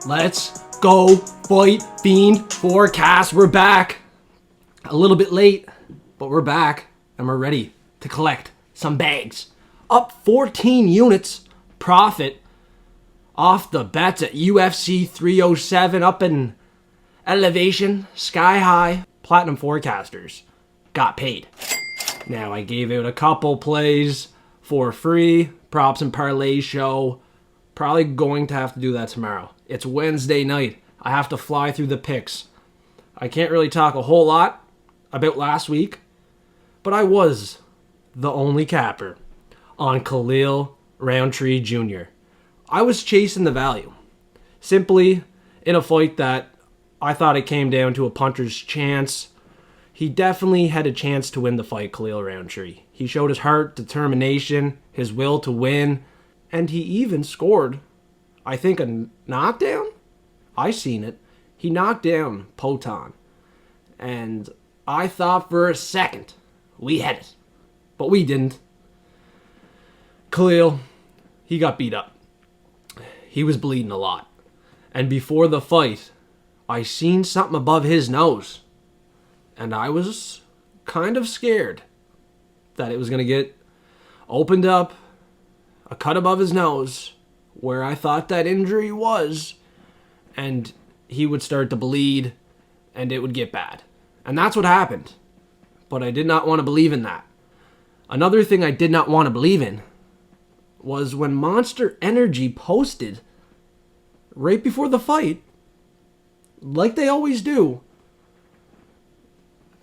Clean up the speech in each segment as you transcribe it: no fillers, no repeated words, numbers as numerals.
Let's go fight Fiend Forecast. We're back. A little bit late, but we're back and we're ready to collect some bags. Up 14 units profit off the bets at UFC 307, up in elevation, sky high. Platinum forecasters got paid. Now I gave out a couple plays for free, props and parlay show. Probably going to have to do that tomorrow. It's Wednesday night. I have to fly through the picks. I can't really talk a whole lot about last week, but I was the only capper on Khalil Roundtree Jr. I was chasing the value. Simply in a fight that I thought it came down to a puncher's chance. He definitely had a chance to win the fight, Khalil Roundtree. He showed his heart, determination, his will to win, and he even scored, I think, a knockdown? I seen it. He knocked down Potan. And I thought for a second we had it. But we didn't. Khalil, he got beat up. He was bleeding a lot. And before the fight, I seen something above his nose. And I was kind of scared that it was going to get opened up, a cut above his nose, where I thought that injury was, and he would start to bleed, and it would get bad. And that's what happened. But I did not want to believe in that. Another thing I did not want to believe in was when Monster Energy posted right before the fight, like they always do,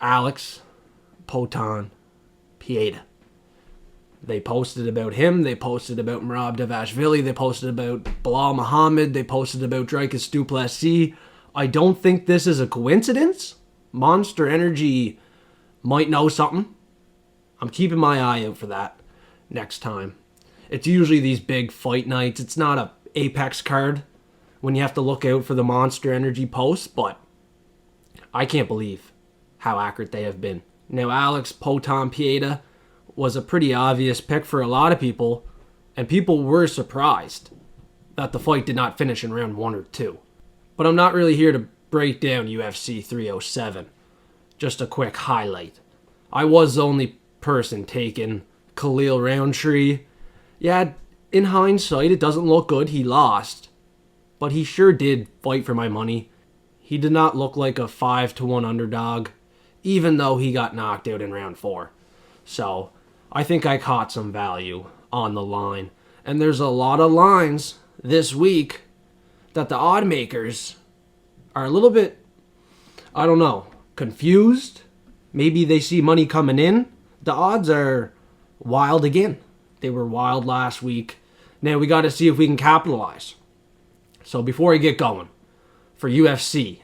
Alex Potan Pieta. They posted about him. They posted about Merab Davashvili. They posted about Bilal Muhammad. They posted about Dricus du Plessis. I don't think this is a coincidence. Monster Energy might know something. I'm keeping my eye out for that next time. It's usually these big fight nights. It's not a Apex card when you have to look out for the Monster Energy posts, but I can't believe how accurate they have been. Now, Alex Potan Pieta was a pretty obvious pick for a lot of people, and people were surprised that the fight did not finish in round 1 or 2. But I'm not really here to break down UFC 307. Just a quick highlight. I was the only person taking Khalil Roundtree. Yeah, in hindsight, it doesn't look good. He lost. But he sure did fight for my money. He did not look like a 5-1 underdog, even though he got knocked out in round 4. So I think I caught some value on the line. And there's a lot of lines this week that the odd makers are a little bit, I don't know, confused. Maybe they see money coming in. The odds are wild again. They were wild last week. Now we got to see if we can capitalize. So before I get going, for UFC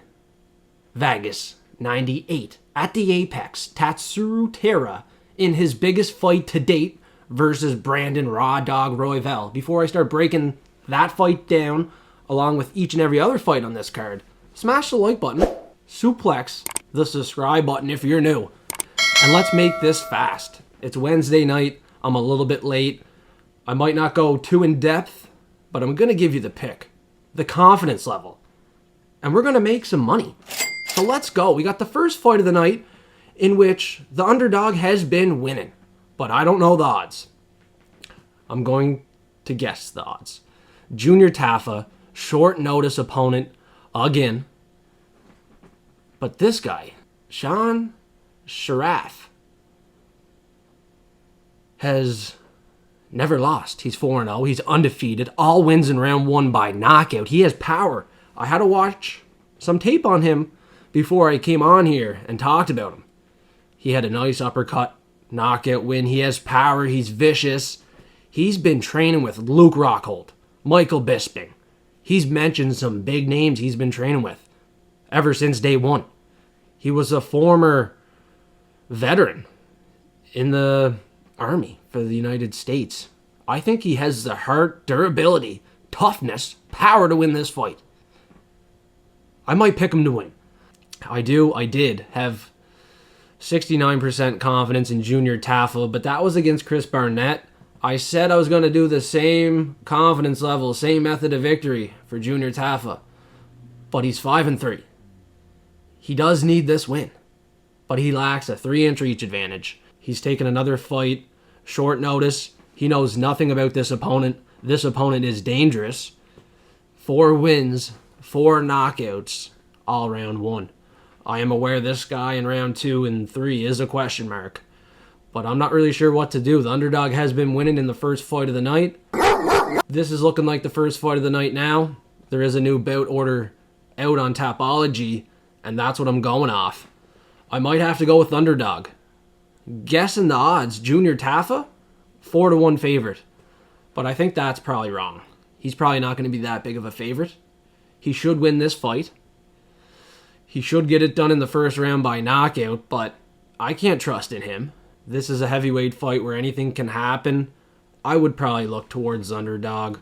Vegas 98 at the Apex, Tatsuro Taira in his biggest fight to date versus Brandon Raw Dog Royval. Before I start breaking that fight down, along with each and every other fight on this card, smash the like button, suplex the subscribe button if you're new, and let's make this fast. It's Wednesday night. I'm a little bit late. I might not go too in depth, but I'm going to give you the pick, the confidence level, and we're going to make some money. So let's go. We got the first fight of the night in which the underdog has been winning, but I don't know the odds. I'm going to guess the odds. Junior Tafa, short notice opponent again. But this guy, Sharaf, has never lost. He's 4-0. He's undefeated. All wins in round 1 by knockout. He has power. I had to watch some tape on him before I came on here and talked about him. He had a nice uppercut knockout win. He has power. He's vicious. He's been training with Luke Rockhold, Michael Bisping. He's mentioned some big names he's been training with ever since day 1. He was a former veteran in the Army for the United States. I think he has the heart, durability, toughness, power to win this fight. I might pick him to win. I did have 69% confidence in Junior Tafa, but that was against Chris Barnett. I said I was going to do the same confidence level, same method of victory for Junior Tafa. but he's 5-3. He does need this win, but he lacks a 3-inch reach advantage. He's taken another fight, short notice. He knows nothing about this opponent. This opponent is dangerous. 4 wins, 4 knockouts, all round 1. I am aware this guy in round 2 and 3 is a question mark, but I'm not really sure what to do. The underdog has been winning in the first fight of the night. This is looking like the first fight of the night now. There is a new bout order out on Tapology, and that's what I'm going off. I might have to go with underdog. Guessing the odds, Junior Tafa, 4-1 favorite. But I think that's probably wrong. He's probably not going to be that big of a favorite. He should win this fight. He should get it done in the first round by knockout, but I can't trust in him. This is a heavyweight fight where anything can happen. I would probably look towards underdog.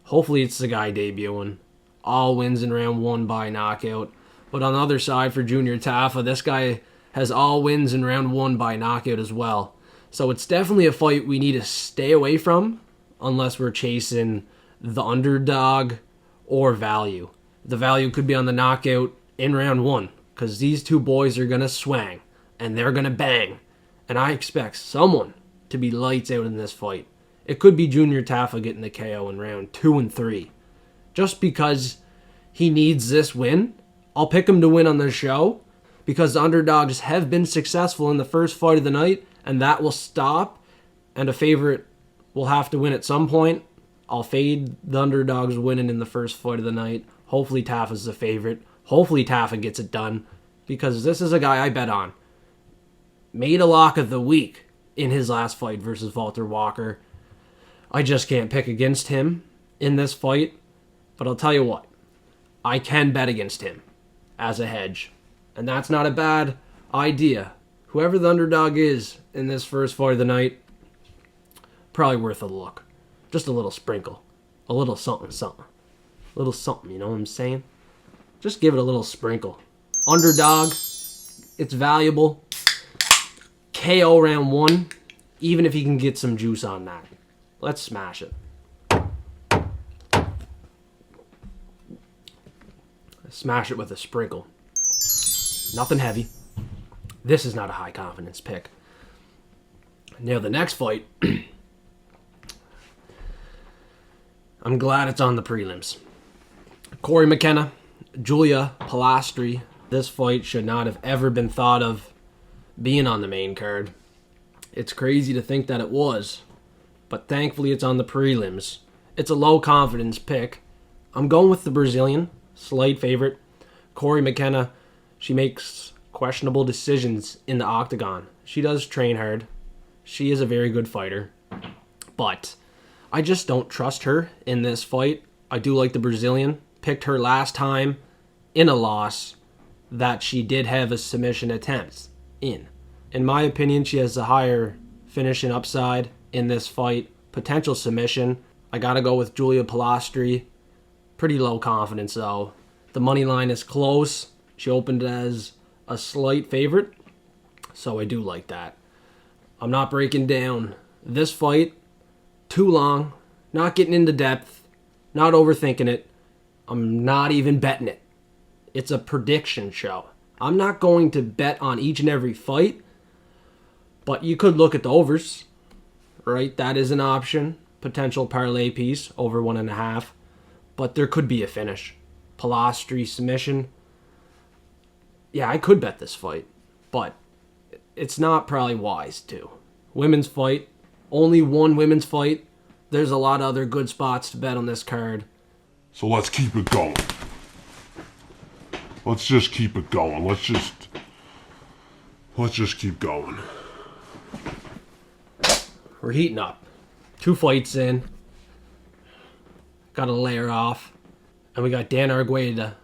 Hopefully it's the guy debuting. All wins in round 1 by knockout. But on the other side for Junior Tafa, this guy has all wins in round 1 by knockout as well. So it's definitely a fight we need to stay away from unless we're chasing the underdog or value. The value could be on the knockout in round 1 because these two boys are going to swang and they're going to bang. And I expect someone to be lights out in this fight. It could be Junior Tafa getting the KO in round 2 and 3. Just because he needs this win, I'll pick him to win on the show because the underdogs have been successful in the first fight of the night, and that will stop, and a favorite will have to win at some point. I'll fade the underdogs winning in the first fight of the night. Hopefully Tafa's the favorite. Hopefully Tafa gets it done because this is a guy I bet on. Made a lock of the week in his last fight versus Walter Walker. I just can't pick against him in this fight, but I'll tell you what, I can bet against him as a hedge, and that's not a bad idea. Whoever the underdog is in this first fight of the night, probably worth a look. Just a little sprinkle. A little something, something. A little something, you know what I'm saying? Just give it a little sprinkle. Underdog, it's valuable. KO round 1, even if he can get some juice on that. Let's smash it. Smash it with a sprinkle. Nothing heavy. This is not a high confidence pick. Now the next fight, I'm glad it's on the prelims. Cory McKenna, Julia Polastri. This fight should not have ever been thought of being on the main card. It's crazy to think that it was, but thankfully it's on the prelims. It's a low confidence pick. I'm going with the Brazilian, slight favorite. Cory McKenna, she makes questionable decisions in the octagon. She does train hard. She is a very good fighter, but I just don't trust her in this fight. I do like the Brazilian. Picked her last time in a loss that she did have a submission attempt in. In my opinion, she has a higher finishing upside in this fight. Potential submission. I gotta go with Julia Polastri. Pretty low confidence though. The money line is close. She opened as a slight favorite, so I do like that. I'm not breaking down this fight too long, not getting into depth, not overthinking it. I'm not even betting it. It's a prediction show. I'm not going to bet on each and every fight, but you could look at the overs, right? That is an option. Potential parlay piece, over 1.5. But there could be a finish. Polastri submission. Yeah, I could bet this fight, but it's not probably wise to. Women's fight. Only one women's fight. There's a lot of other good spots to bet on this card. So let's keep it going. Let's just keep it going. Let's just keep going. We're heating up. 2 fights in. Got a layer off. And we got Dan Argueta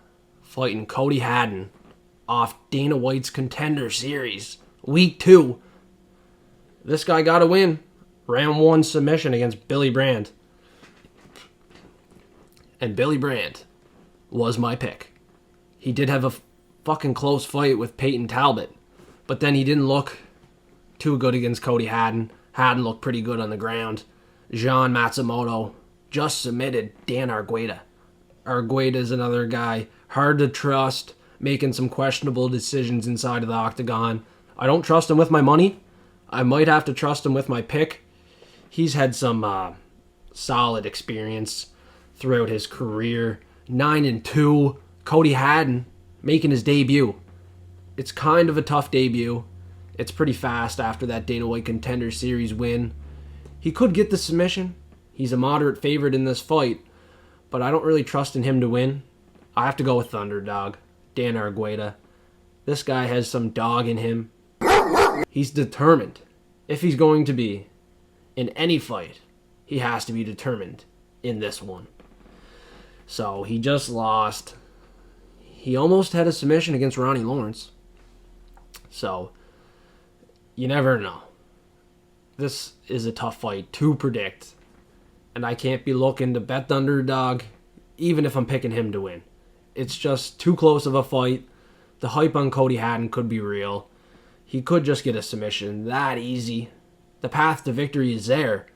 fighting Cody Haddon off Dana White's Contender Series. Week 2. This guy got a win. Round 1 submission against Billy Brand. And Billy Brand was my pick. He did have a fucking close fight with Peyton Talbot, but then he didn't look too good against Cody Haddon. Haddon looked pretty good on the ground. Jean Matsumoto just submitted Dan Argueta. Argueta is another guy. Hard to trust, making some questionable decisions inside of the octagon. I don't trust him with my money. I might have to trust him with my pick. He's had some solid experience throughout his career. 9-2. Cody Haddon making his debut. It's kind of a tough debut. It's pretty fast after that Dana White Contender Series win. He could get the submission. He's a moderate favorite in this fight, but I don't really trust in him to win. I have to go with the underdog, Dan Argueta. This guy has some dog in him. He's determined. If he's going to be in any fight, he has to be determined in this one. So he just lost. He almost had a submission against Ronnie Lawrence. So you never know. This is a tough fight to predict. And I can't be looking to bet the underdog, even if I'm picking him to win. It's just too close of a fight. The hype on Cody Haddon could be real. He could just get a submission that easy. The path to victory is there.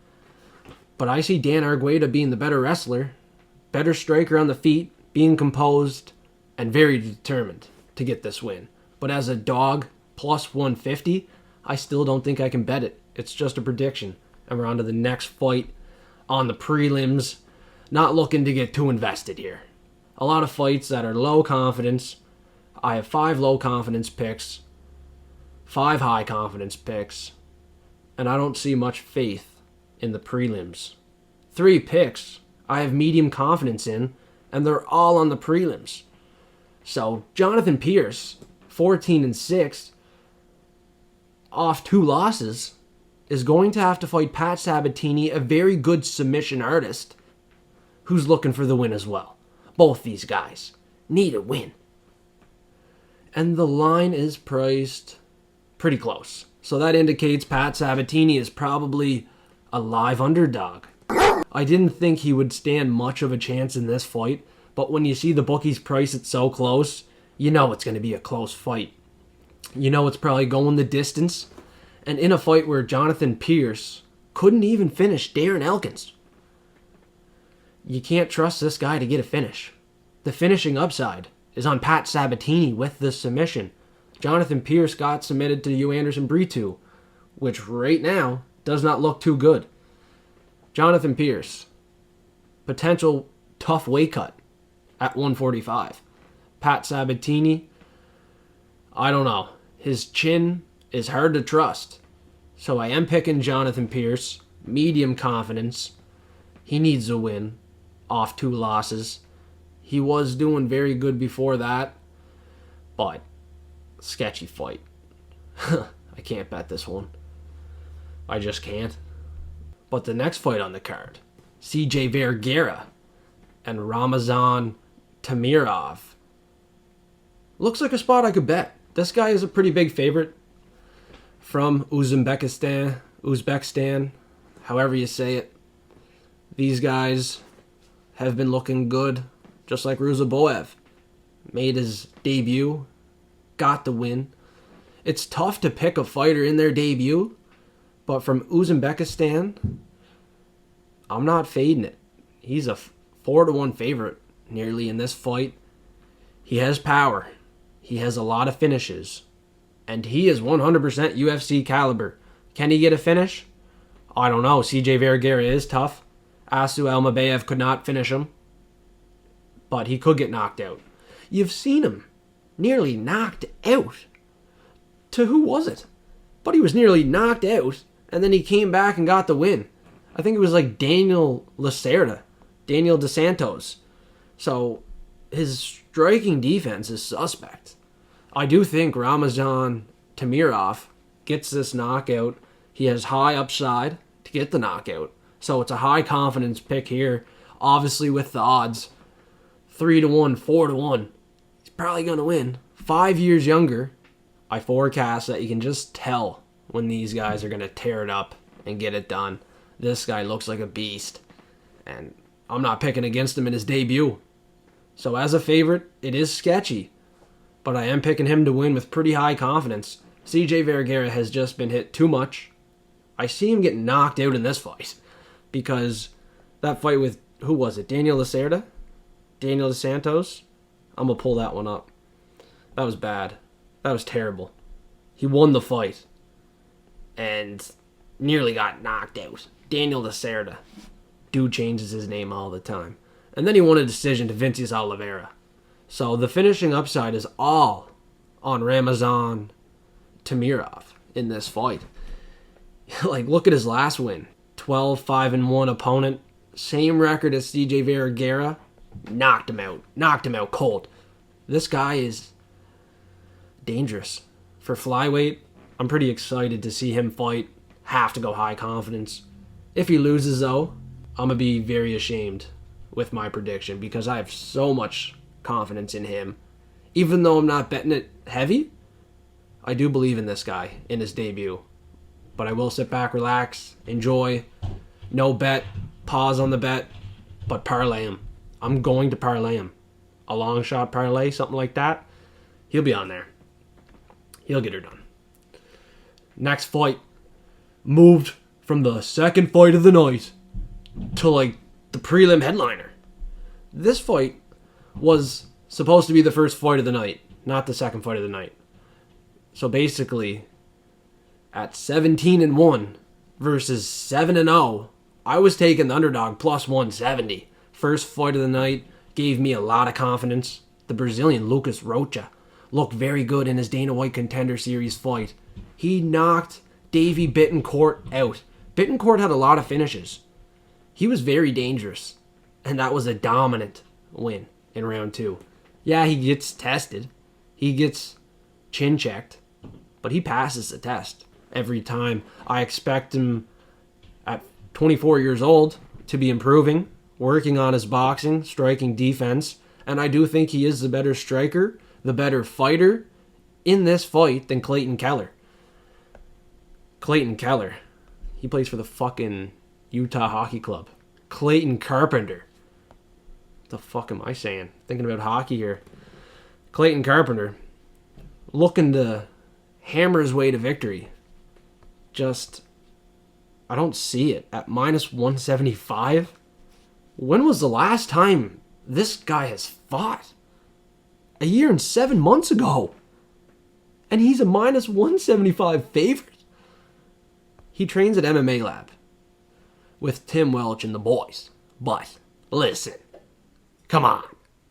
But I see Dan Argueta being the better wrestler, better striker on the feet, being composed, and very determined to get this win. But as a dog, plus 150, I still don't think I can bet it. It's just a prediction. And we're on to the next fight on the prelims. Not looking to get too invested here. A lot of fights that are low confidence. I have 5 low confidence picks, 5 high confidence picks, and I don't see much faith in the prelims. 3 picks I have medium confidence in, and they're all on the prelims. So Jonathan Pearce, 14-6, off 2 losses, is going to have to fight Pat Sabatini, a very good submission artist, who's looking for the win as well. Both these guys need a win. And the line is priced pretty close. So that indicates Pat Sabatini is probably a live underdog. I didn't think he would stand much of a chance in this fight, but when you see the bookies price it so close, you know it's going to be a close fight. You know it's probably going the distance. And in a fight where Jonathan Pearce couldn't even finish Darren Elkins, you can't trust this guy to get a finish. The finishing upside is on Pat Sabatini with the submission. Jonathan Pearce got submitted to U. Anderson Brito, which right now does not look too good. Jonathan Pearce, potential tough weight cut at 145. Pat Sabatini, I don't know. His chin is hard to trust. So I am picking Jonathan Pearce, medium confidence. He needs a win off 2 losses. He was doing very good before that, but sketchy fight. I can't bet this one. I just can't. But the next fight on the card, CJ Vergara and Ramazan Temirov. Looks like a spot I could bet. This guy is a pretty big favorite from Uzbekistan, however you say it. These guys have been looking good, just like Ruzaboev. Made his debut, got the win. It's tough to pick a fighter in their debut, but from Uzbekistan, I'm not fading it. He's a 4-1 favorite nearly in this fight. He has power. He has a lot of finishes. And he is 100% UFC caliber. Can he get a finish? I don't know. CJ Vergara is tough. Asu Almabayev could not finish him. But he could get knocked out. You've seen him nearly knocked out. To who was it? But he was nearly knocked out, and then he came back and got the win. I think it was like Daniel DeSantos. So his striking defense is suspect. I do think Ramazan Temirov gets this knockout. He has high upside to get the knockout. So it's a high confidence pick here. Obviously with the odds. 3-1, 4-1. He's probably going to win. 5 years younger. I forecast that you can just tell when these guys are going to tear it up and get it done. This guy looks like a beast. And I'm not picking against him in his debut. So as a favorite, it is sketchy. But I am picking him to win with pretty high confidence. CJ Vergara has just been hit too much. I see him get knocked out in this fight. Because that fight with, who was it? Daniel Lacerda? Daniel Dos Santos, I'm going to pull that one up. That was bad. That was terrible. He won the fight and nearly got knocked out. Daniel Dos Santos. Dude changes his name all the time. And then he won a decision to Vincius Oliveira. So the finishing upside is all on Ramazan Temirov in this fight. Like, look at his last win. 12-5-1 opponent. Same record as CJ Vergara. Knocked him out. Knocked him out cold. This guy is dangerous. For flyweight, I'm pretty excited to see him fight. Have to go high confidence. If he loses, though, I'm going to be very ashamed with my prediction because I have so much confidence in him. Even though I'm not betting it heavy, I do believe in this guy in his debut. But I will sit back, relax, enjoy. No bet, pause on the bet, but parlay him. I'm going to parlay him. A long shot parlay, something like that. He'll be on there. He'll get her done. Next fight. Moved from the second fight of the night to like the prelim headliner. This fight was supposed to be the first fight of the night, not the second fight of the night. So basically, at 17-1 versus 7-0, I was taking the underdog plus 170. First fight of the night gave me a lot of confidence. The Brazilian Lucas Rocha looked very good in his Dana White Contender Series fight. He knocked Davy Bittencourt out. Bittencourt had a lot of finishes. He was very dangerous, and that was a dominant win in round 2. Yeah, he gets tested. He gets chin-checked, but he passes the test every time. I expect him at 24 years old to be improving, working on his boxing, striking defense, and I do think he is the better striker, the better fighter in this fight than Clayton Keller. Clayton Keller, he plays for the fucking Utah Hockey Club. Clayton Carpenter. What the fuck am I saying? Thinking about hockey here. Clayton Carpenter looking to hammer his way to victory. Just, I don't see it. At minus 175? When was the last time this guy has fought? A year and 7 months ago. And he's a minus 175 favorite. He trains at MMA Lab with Tim Welch and the boys. But, listen, come on.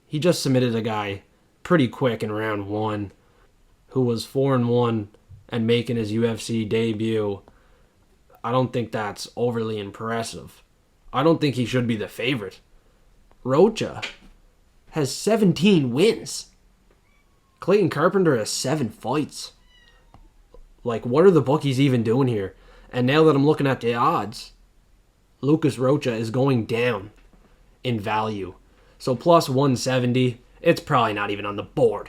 He just submitted a guy pretty quick in round 1 who was 4-1 and making his UFC debut. I don't think that's overly impressive. I don't think he should be the favorite. Rocha has 17 wins. Clayton Carpenter has 7 fights. Like, what are the bookies even doing here? And now that I'm looking at the odds, Lucas Rocha is going down in value. So plus 170, it's probably not even on the board.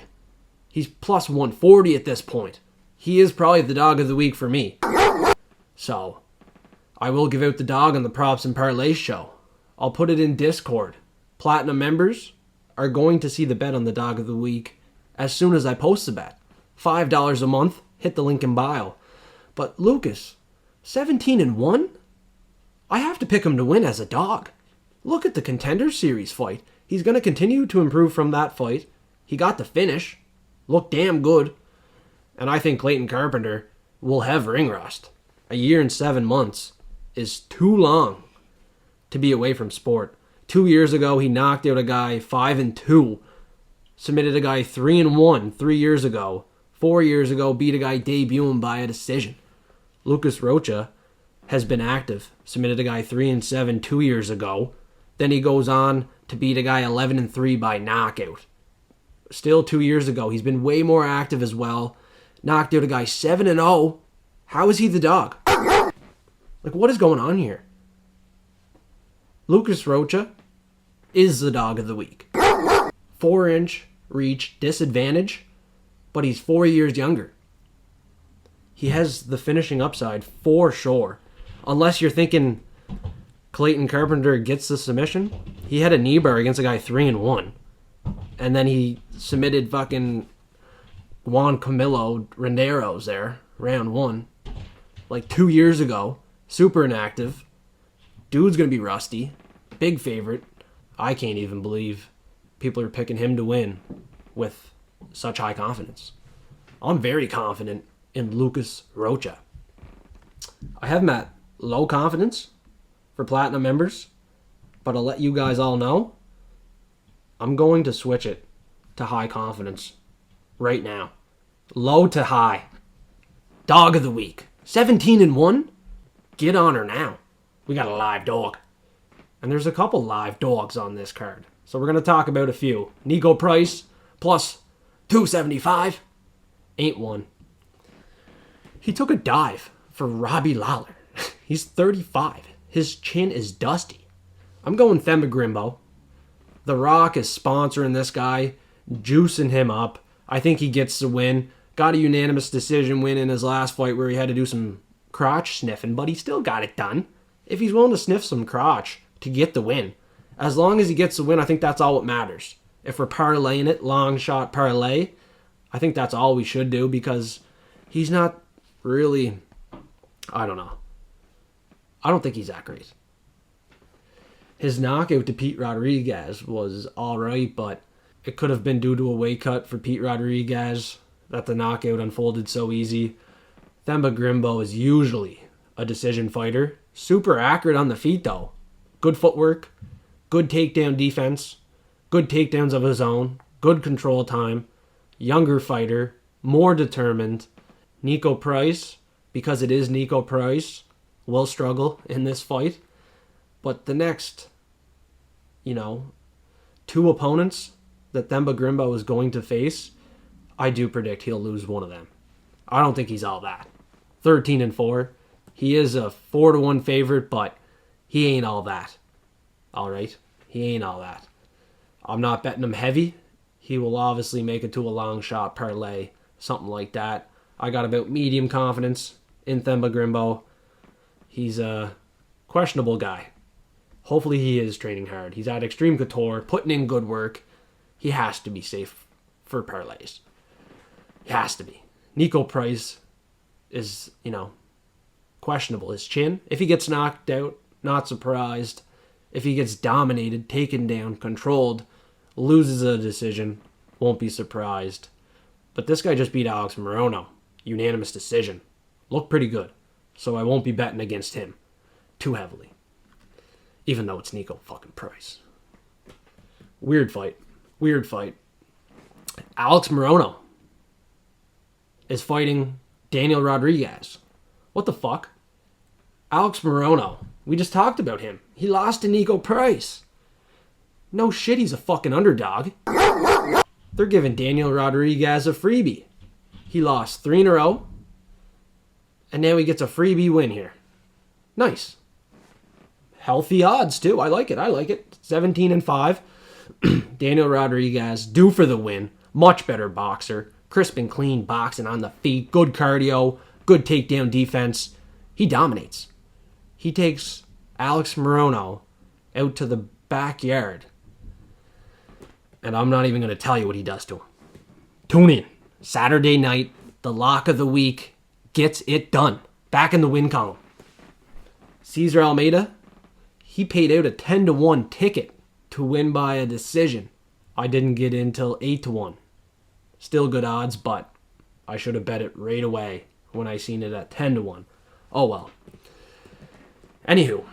He's plus 140 at this point. He is probably the dog of the week for me. So, I will give out the dog on the Props and Parlay show. I'll put it in Discord. Platinum members are going to see the bet on the dog of the week as soon as I post the bet. $5 a month, hit the link in bio. But Lucas, 17-1? I have to pick him to win as a dog. Look at the Contender Series fight. He's going to continue to improve from that fight. He got the finish. Looked damn good. And I think Clayton Carpenter will have ring rust. A year and 7 months is too long to be away from sport. 2 years ago, he knocked out a guy 5-2. Submitted a guy 3-1 3 years ago. 4 years ago, beat a guy debuting by a decision. Lucas Rocha has been active. Submitted a guy 3-7 2 years ago. Then he goes on to beat a guy 11-3 by knockout. Still 2 years ago, he's been way more active as well. Knocked out a guy 7-0. How is he the dog? Like, what is going on here? Lucas Rocha is the dog of the week. 4-inch reach disadvantage, but he's 4 years younger. He has the finishing upside for sure. Unless you're thinking Clayton Carpenter gets the submission. He had a knee bar against a guy 3-1. And then he submitted fucking Juan Camilo Renderos there, round 1. Like 2 years ago. Super inactive. Dude's going to be rusty. Big favorite. I can't even believe people are picking him to win with such high confidence. I'm very confident in Lucas Rocha. I have him at low confidence for Platinum members, but I'll let you guys all know, I'm going to switch it to high confidence right now. Low to high. Dog of the week. 17-1? Get on her now. We got a live dog. And there's a couple live dogs on this card. So we're going to talk about a few. Niko Price plus 275. Ain't one. He took a dive for Robbie Lawler. He's 35. His chin is dusty. I'm going Themba Gorimbo. The Rock is sponsoring this guy, juicing him up. I think he gets the win. Got a unanimous decision win in his last fight where he had to do some crotch sniffing, but he still got it done. If he's willing to sniff some crotch to get the win, as long as he gets the win, I think that's all that matters. If we're parlaying it, long shot parlay, I think that's all we should do because he's not really, I don't know. I don't think he's that great. His knockout to Pete Rodriguez was alright, but it could have been due to a weight cut for Pete Rodriguez that the knockout unfolded so easy. Themba Gorimbo is usually a decision fighter. Super accurate on the feet though. Good footwork, good takedown defense, good takedowns of his own, good control time, younger fighter, more determined. Niko Price, because it is Niko Price, will struggle in this fight. But the next, two opponents that Themba Gorimbo is going to face, I do predict he'll lose one of them. I don't think he's all that. 13-4. He is a 4-1 favorite, but he ain't all that. All right? He ain't all that. I'm not betting him heavy. He will obviously make it to a long shot parlay, something like that. I got about medium confidence in Themba Gorimbo. He's a questionable guy. Hopefully he is training hard. He's at Extreme Couture, putting in good work. He has to be safe for parlays. He has to be. Niko Price is, questionable. His chin, if he gets knocked out, not surprised. If he gets dominated, taken down, controlled, loses a decision, won't be surprised. But this guy just beat Alex Morono. Unanimous decision. Looked pretty good. So I won't be betting against him too heavily. Even though it's Niko fucking Price. Weird fight. Alex Morono is fighting Daniel Rodriguez. What the fuck? Alex Morono. We just talked about him. He lost to Niko Price. No shit, he's a fucking underdog. They're giving Daniel Rodriguez a freebie. He lost 3 in a row. And now he gets a freebie win here. Nice. Healthy odds, too. I like it. 17-5. Daniel Rodriguez, due for the win. Much better boxer. Crisp and clean boxing on the feet. Good cardio. Good takedown defense. He dominates. He takes Alex Morono out to the backyard. And I'm not even going to tell you what he does to him. Tune in. Saturday night, the lock of the week, gets it done. Back in the win column. Cesar Almeida, he paid out a 10-1 ticket to win by a decision. I didn't get in till 8-1. Still good odds, but I should have bet it right away when I seen it at 10-1. Oh well. Anywho,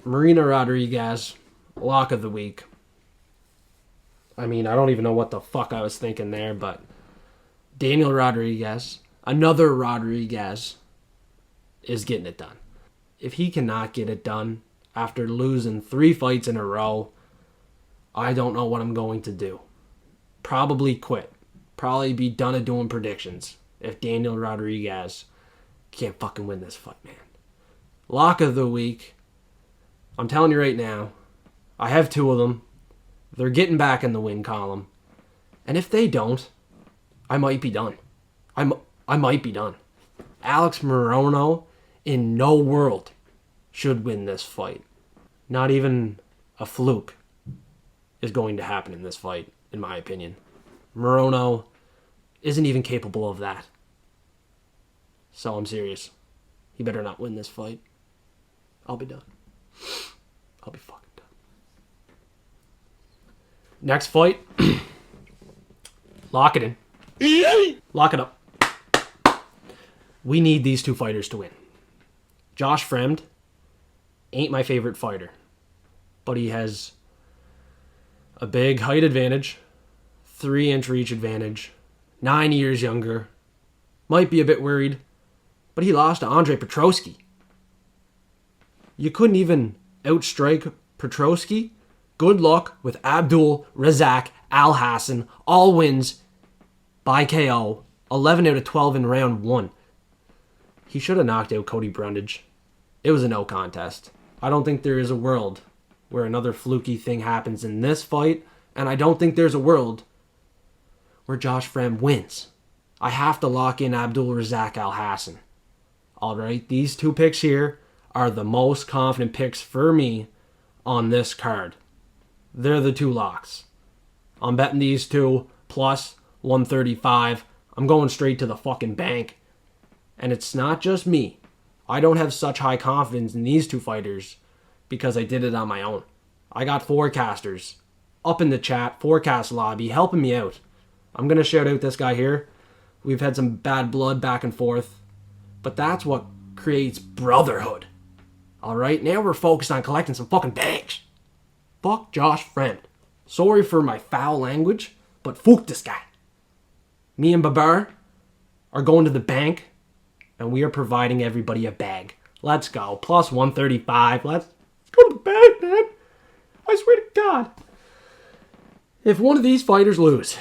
Marina Rodriguez, lock of the week. I mean, I don't even know what the fuck I was thinking there, but Daniel Rodriguez, another Rodriguez, is getting it done. If he cannot get it done after losing 3 fights in a row, I don't know what I'm going to do. Probably quit. Probably be done at doing predictions if Daniel Rodriguez can't fucking win this fight, man. Lock of the week. I'm telling you right now, I have 2 of them. They're getting back in the win column. And if they don't, I might be done. I might be done. Alex Morono in no world should win this fight. Not even a fluke is going to happen in this fight, in my opinion. Morono isn't even capable of that. So I'm serious. He better not win this fight. I'll be done. I'll be fucking done. Next fight. Lock it in. Lock it up. We need these two fighters to win. Josh Fremd ain't my favorite fighter, but he has a big height advantage, 3-inch reach advantage, 9 years younger. Might be a bit worried, but he lost to Andre Petroski. You couldn't even outstrike Petroski. Good luck with Abdul, Razak, Alhassan, all wins by KO, 11 out of 12 in round 1. He should have knocked out Cody Brundage. It was a no contest. I don't think there is a world where another fluky thing happens in this fight, and I don't think there's a world where Josh Fremd wins. I have to lock in Abdul Razak Alhassan. Alright, these two picks here are the most confident picks for me on this card. They're the two locks. I'm betting these two plus 135. I'm going straight to the fucking bank. And it's not just me. I don't have such high confidence in these two fighters because I did it on my own. I got forecasters up in the chat, forecast lobby, helping me out. I'm going to shout out this guy here. We've had some bad blood back and forth, but that's what creates brotherhood. Alright, now we're focused on collecting some fucking bags. Fuck Josh Fremd. Sorry for my foul language, but fuck this guy. Me and Babar are going to the bank, and we are providing everybody a bag. Let's go. Plus 135. Let's go to the bank, man. I swear to God. If one of these fighters lose,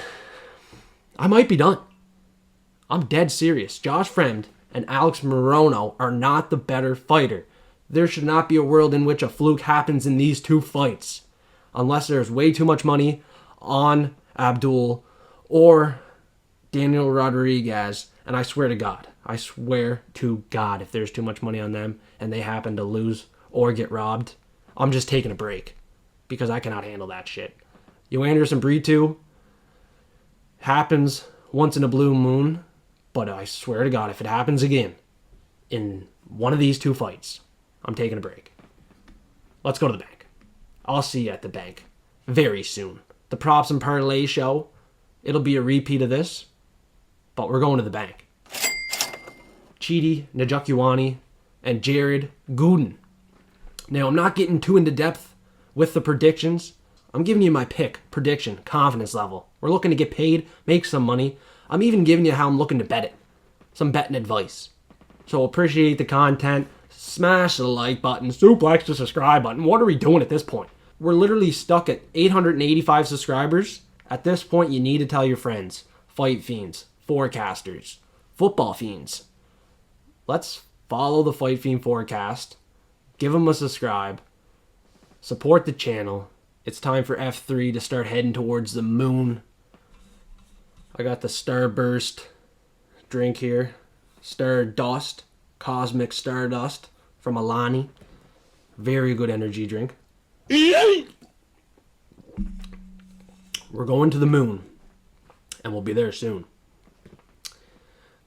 I might be done. I'm dead serious. Josh Fremd and Alex Morono are not the better fighter. There should not be a world in which a fluke happens in these two fights. Unless there's way too much money on Abdul or Daniel Rodriguez. And I swear to God, if there's too much money on them and they happen to lose or get robbed, I'm just taking a break because I cannot handle that shit. Anderson Brito happens once in a blue moon, but I swear to God, if it happens again in one of these two fights, I'm taking a break. Let's go to the bank. I'll see you at the bank very soon. The Props and Parlay show, it'll be a repeat of this, but we're going to the bank. Chidi, Njokuani, and Jared Gooden. Now, I'm not getting too into depth with the predictions. I'm giving you my pick, prediction, confidence level. We're looking to get paid, make some money. I'm even giving you how I'm looking to bet it. Some betting advice. So appreciate the content. Smash the like button. Suplex the subscribe button. What are we doing at this point? We're literally stuck at 885 subscribers. At this point, you need to tell your friends. Fight fiends, forecasters, football fiends. Let's follow the Fight Fiend forecast. Give them a subscribe. Support the channel. It's time for F3 to start heading towards the moon. I got the Starburst drink here. Stardust. Cosmic Stardust from Alani. Very good energy drink. We're going to the moon. And we'll be there soon.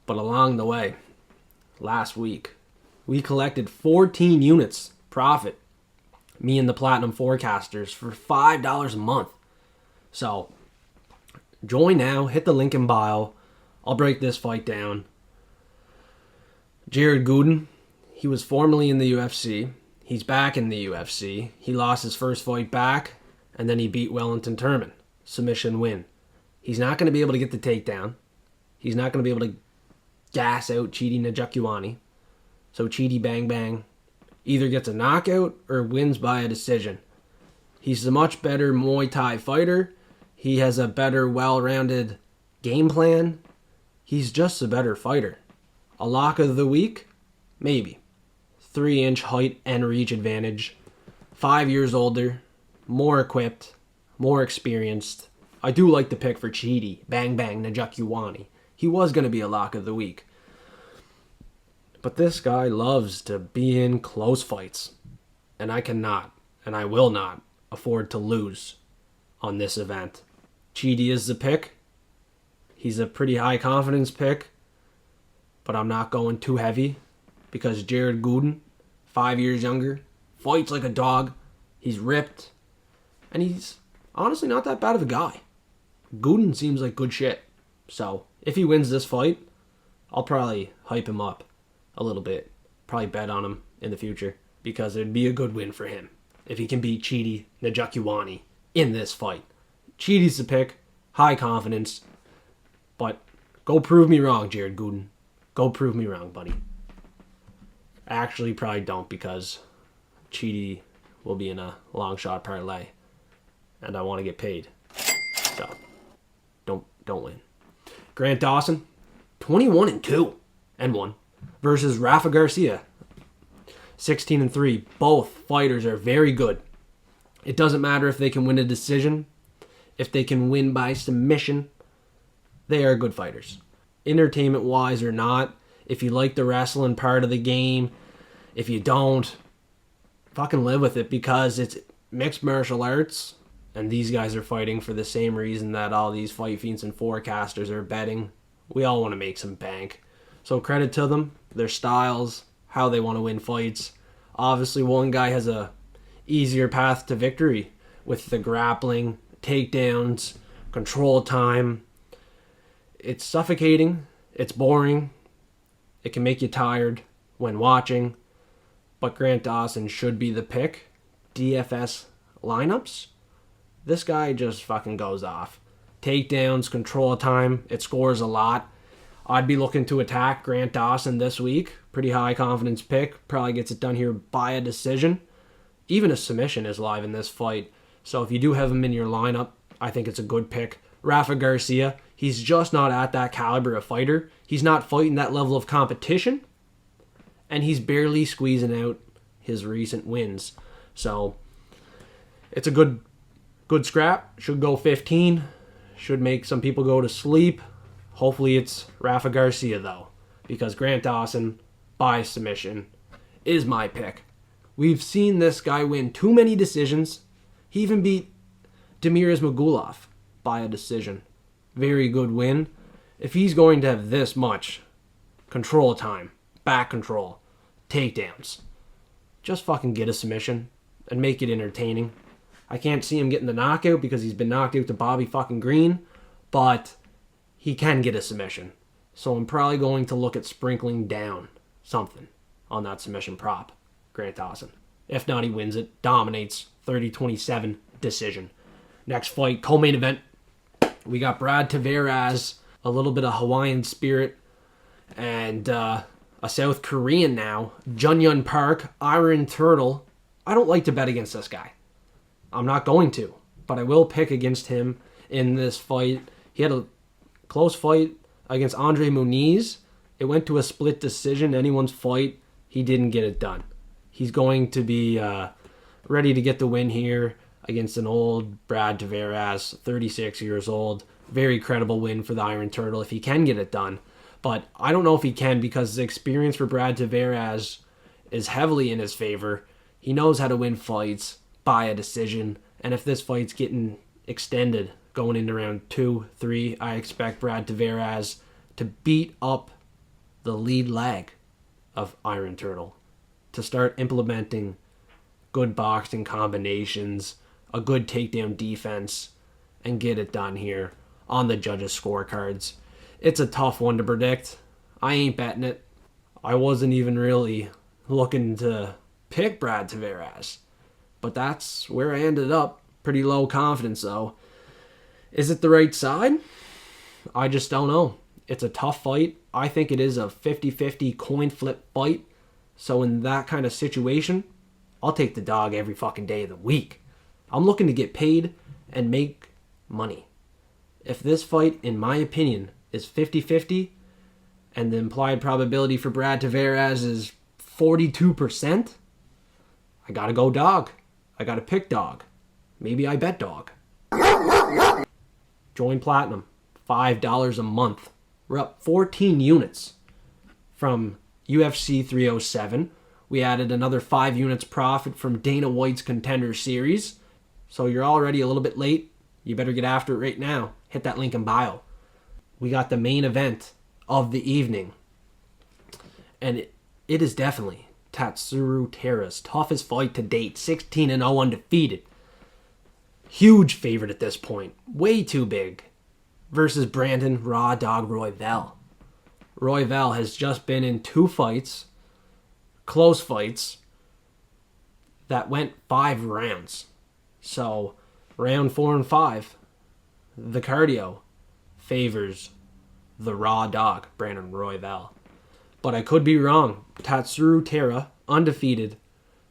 But along the way, last week, we collected 14 units profit. Me and the Platinum Forecasters for $5 a month. So, join now. Hit the link in bio. I'll break this fight down. Jared Gooden, he was formerly in the UFC. He's back in the UFC. He lost his first fight back, and then he beat Wellington Turman. Submission win. He's not going to be able to get the takedown. He's not going to be able to gas out Chidi Njokuani. So Chidi Bang Bang either gets a knockout or wins by a decision. He's a much better Muay Thai fighter. He has a better, well-rounded game plan. He's just a better fighter. A lock of the week? Maybe. 3-inch height and reach advantage. 5 years older. More equipped. More experienced. I do like the pick for Chidi Bang Bang Njokuani. He was going to be a lock of the week. But this guy loves to be in close fights. And I cannot, and I will not, afford to lose on this event. Chidi is the pick. He's a pretty high confidence pick. But I'm not going too heavy. Because Jared Gooden, 5 years younger, fights like a dog. He's ripped. And honestly not that bad of a guy. Gooden seems like good shit. So, if he wins this fight, I'll probably hype him up a little bit. Probably bet on him in the future because it'd be a good win for him if he can beat Chidi Njokuani in this fight. Chidi's the pick, high confidence, but go prove me wrong, Jared Gooden. Go prove me wrong, buddy. Actually, probably don't because Chidi will be in a long shot parlay, and I want to get paid. So, don't win. Grant Dawson, 21-2 and 1 versus Rafa Garcia, 16-3. Both fighters are very good. It doesn't matter if they can win a decision, if they can win by submission. They are good fighters. Entertainment-wise or not, if you like the wrestling part of the game, if you don't, fucking live with it because it's mixed martial arts and these guys are fighting for the same reason that all these fight fiends and forecasters are betting. We all want to make some bank. So credit to them, their styles, how they want to win fights. Obviously, one guy has a easier path to victory with the grappling, takedowns, control time. It's suffocating. It's boring. It can make you tired when watching. But Grant Dawson should be the pick. DFS lineups. This guy just fucking goes off. Takedowns, control time. It scores a lot. I'd be looking to attack Grant Dawson this week. Pretty high confidence pick. Probably gets it done here by a decision. Even a submission is live in this fight. So if you do have him in your lineup, I think it's a good pick. Rafa Garcia, he's just not at that caliber of fighter. He's not fighting that level of competition. And he's barely squeezing out his recent wins. So it's a good scrap. Should go 15. Should make some people go to sleep. Hopefully it's Rafa Garcia though. Because Grant Dawson, by submission, is my pick. We've seen this guy win too many decisions. He even beat Demirov Magulov by a decision. Very good win. If he's going to have this much control time, back control, takedowns, just fucking get a submission and make it entertaining. I can't see him getting the knockout because he's been knocked out to Bobby fucking Green, but he can get a submission. So I'm probably going to look at sprinkling down something on that submission prop. Grant Dawson. If not, he wins it. Dominates. 30-27 decision. Next fight, co-main event. We got Brad Tavares, a little bit of Hawaiian spirit, and a South Korean now. Junyun Park, Iron Turtle. I don't like to bet against this guy. I'm not going to, but I will pick against him in this fight. He had a close fight against Andre Muniz. It went to a split decision. Anyone's fight, he didn't get it done. He's going to be ready to get the win here against an old Brad Tavares, 36 years old. Very credible win for the Iron Turtle if he can get it done. But I don't know if he can because the experience for Brad Tavares is heavily in his favor. He knows how to win fights by a decision. And if this fight's getting extended going into round 2, 3, I expect Brad Tavares to beat up the lead leg of Iron Turtle, to start implementing good boxing combinations, a good takedown defense, and get it done here on the judges' scorecards. It's a tough one to predict. I ain't betting it. I wasn't even really looking to pick Brad Tavares, but that's where I ended up. Pretty low confidence though. Is it the right side? I just don't know. It's a tough fight. I think it is a 50-50 coin flip fight. So in that kind of situation, I'll take the dog every fucking day of the week. I'm looking to get paid and make money. If this fight, in my opinion, is 50-50, and the implied probability for Brad Tavares is 42%, I gotta go dog. I gotta pick dog. Maybe I bet dog. Join Platinum. $5 a month. We're up 14 units from UFC 307. We added another 5 units profit from Dana White's Contender Series. So you're already a little bit late. You better get after it right now. Hit that link in bio. We got the main event of the evening. And it is definitely Tatsuro Taira's toughest fight to date. 16-0 undefeated. Huge favorite at this point. Way too big. Versus Brandon Raw Dog Royval. Royval has just been in 2 fights, close fights, that went 5 rounds. So, round 4 and 5, the cardio favors the Raw Dog, Brandon Royval. But I could be wrong. Tatsuro Taira, undefeated,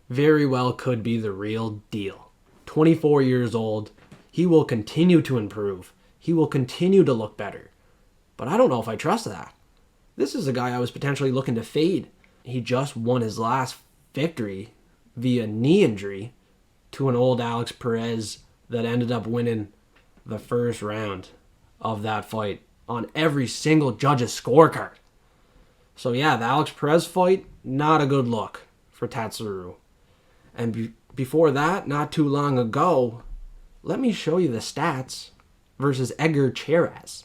very well could be the real deal. 24 years old. He will continue to improve. He will continue to look better. But I don't know if I trust that. This is a guy I was potentially looking to fade. He just won his last victory via knee injury to an old Alex Perez that ended up winning the first round of that fight on every single judge's scorecard. So yeah, the Alex Perez fight, not a good look for Tatsuro. And before that, not too long ago, let me show you the stats versus Edgar Cheras.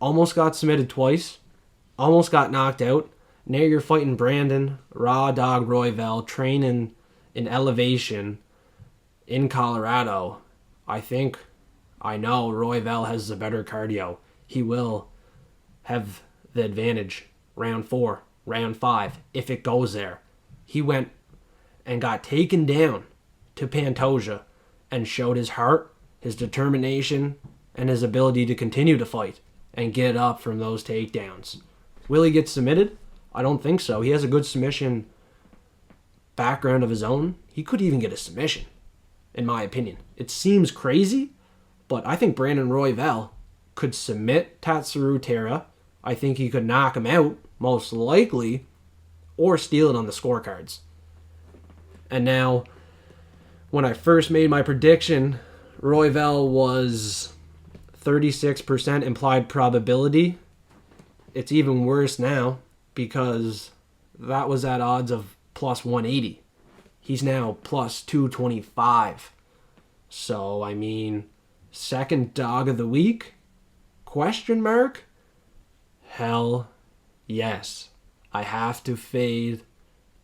Almost got submitted twice, almost got knocked out. Now you're fighting Brandon, Raw Dog Royval, training in elevation in Colorado. I know Royval has the better cardio. He will have the advantage round 4, round 5, if it goes there. He went and got taken down to Pantoja and showed his heart, his determination, and his ability to continue to fight and get up from those takedowns. Will he get submitted? I don't think so. He has a good submission background of his own. He could even get a submission, in my opinion. It seems crazy, but I think Brandon Royval could submit Tatsuro Taira. I think he could knock him out, most likely, or steal it on the scorecards. And now, when I first made my prediction, Royval was 36% implied probability. It's even worse now because that was at odds of plus 180. He's now plus 225. So, second dog of the week? Question mark? Hell yes. I have to fade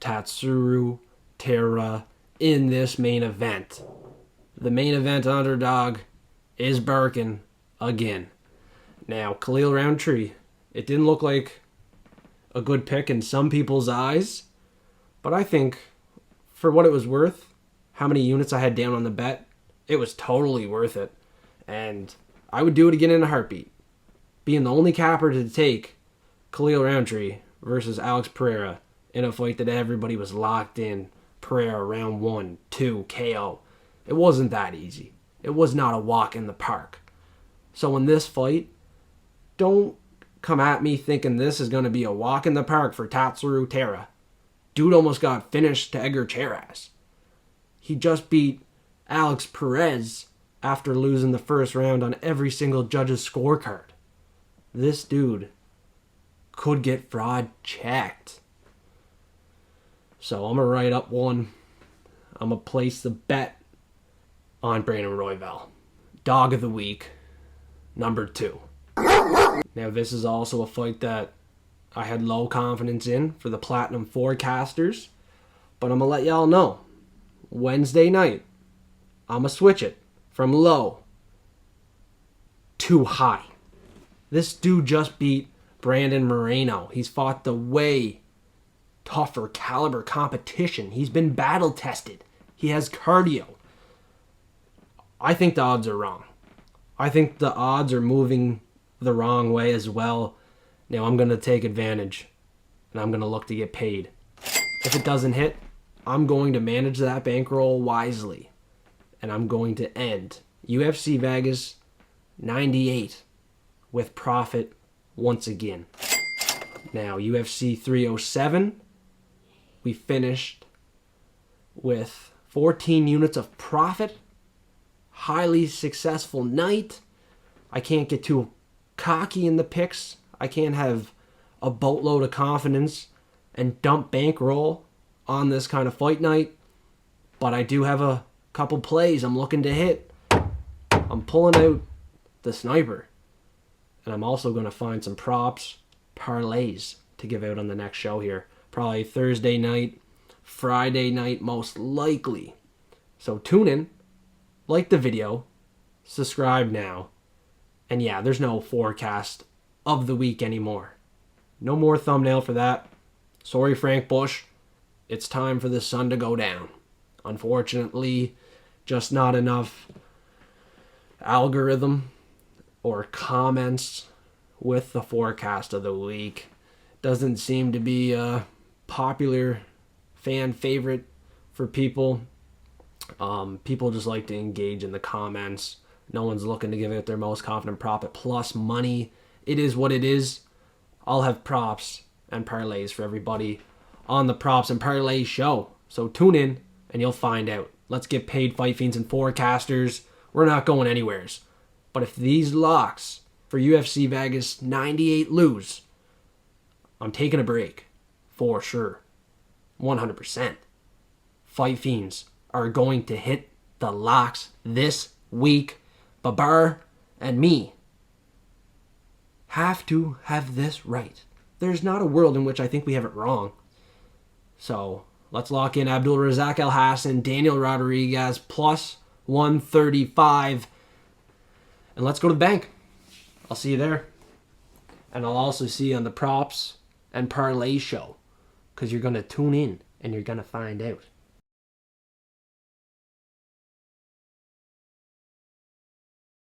Tatsuro Taira in this main event. The main event underdog is barking again. Now, Khalil Roundtree, it didn't look like a good pick in some people's eyes, but I think for what it was worth, how many units I had down on the bet, it was totally worth it. And I would do it again in a heartbeat. Being the only capper to take Khalil Roundtree versus Alex Pereira in a fight that everybody was locked in. Pereira round 1, 2, KO. It wasn't that easy. It was not a walk in the park. So in this fight, don't come at me thinking this is going to be a walk in the park for Tatsuro Taira. Dude almost got finished to Edgar Cheras. He just beat Alex Perez after losing the first round on every single judge's scorecard. This dude could get fraud checked. So I'm going to write up one. I'm going to place the bet on Brandon Royval. Dog of the week, number 2. Now this is also a fight that I had low confidence in for the Platinum forecasters. But I'm going to let y'all know. Wednesday night, I'm going to switch it from low to high. This dude just beat Brandon Morono. He's fought the way tougher caliber competition. He's been battle tested. He has cardio. I think the odds are wrong. I think the odds are moving the wrong way as well. Now I'm going to take advantage and I'm going to look to get paid. If it doesn't hit, I'm going to manage that bankroll wisely. And I'm going to end UFC Vegas 98 with profit once again. Now, UFC 307, we finished with 14 units of profit. Highly successful night. I can't get too cocky in the picks. I can't have a boatload of confidence and dump bankroll on this kind of fight night. But I do have a couple plays I'm looking to hit. I'm pulling out the sniper. And I'm also going to find some props, parlays to give out on the next show here. Probably Thursday night, Friday night most likely. So tune in, like the video, subscribe now. And yeah, there's no forecast of the week anymore. No more thumbnail for that. Sorry, Frank Bush. It's time for the sun to go down. Unfortunately, just not enough algorithm or comments with the forecast of the week. Doesn't seem to be a popular fan favorite for people. People just like to engage in the comments. No one's looking to give out their most confident prop at plus money. It is what it is. I'll have props and parlays for everybody on the props and parlay show. So tune in and you'll find out. Let's get paid, Fight Fiends and forecasters. We're not going anywheres. But if these locks for UFC Vegas 98 lose, I'm taking a break. For sure. 100%. Fight Fiends are going to hit the locks this week. Babar and me have to have this right. There's not a world in which I think we have it wrong. So let's lock in Abdul, Razak, Alhassan, Daniel Rodriguez plus 135. And let's go to the bank. I'll see you there. And I'll also see you on the props and parlay show. Because you're going to tune in and you're going to find out.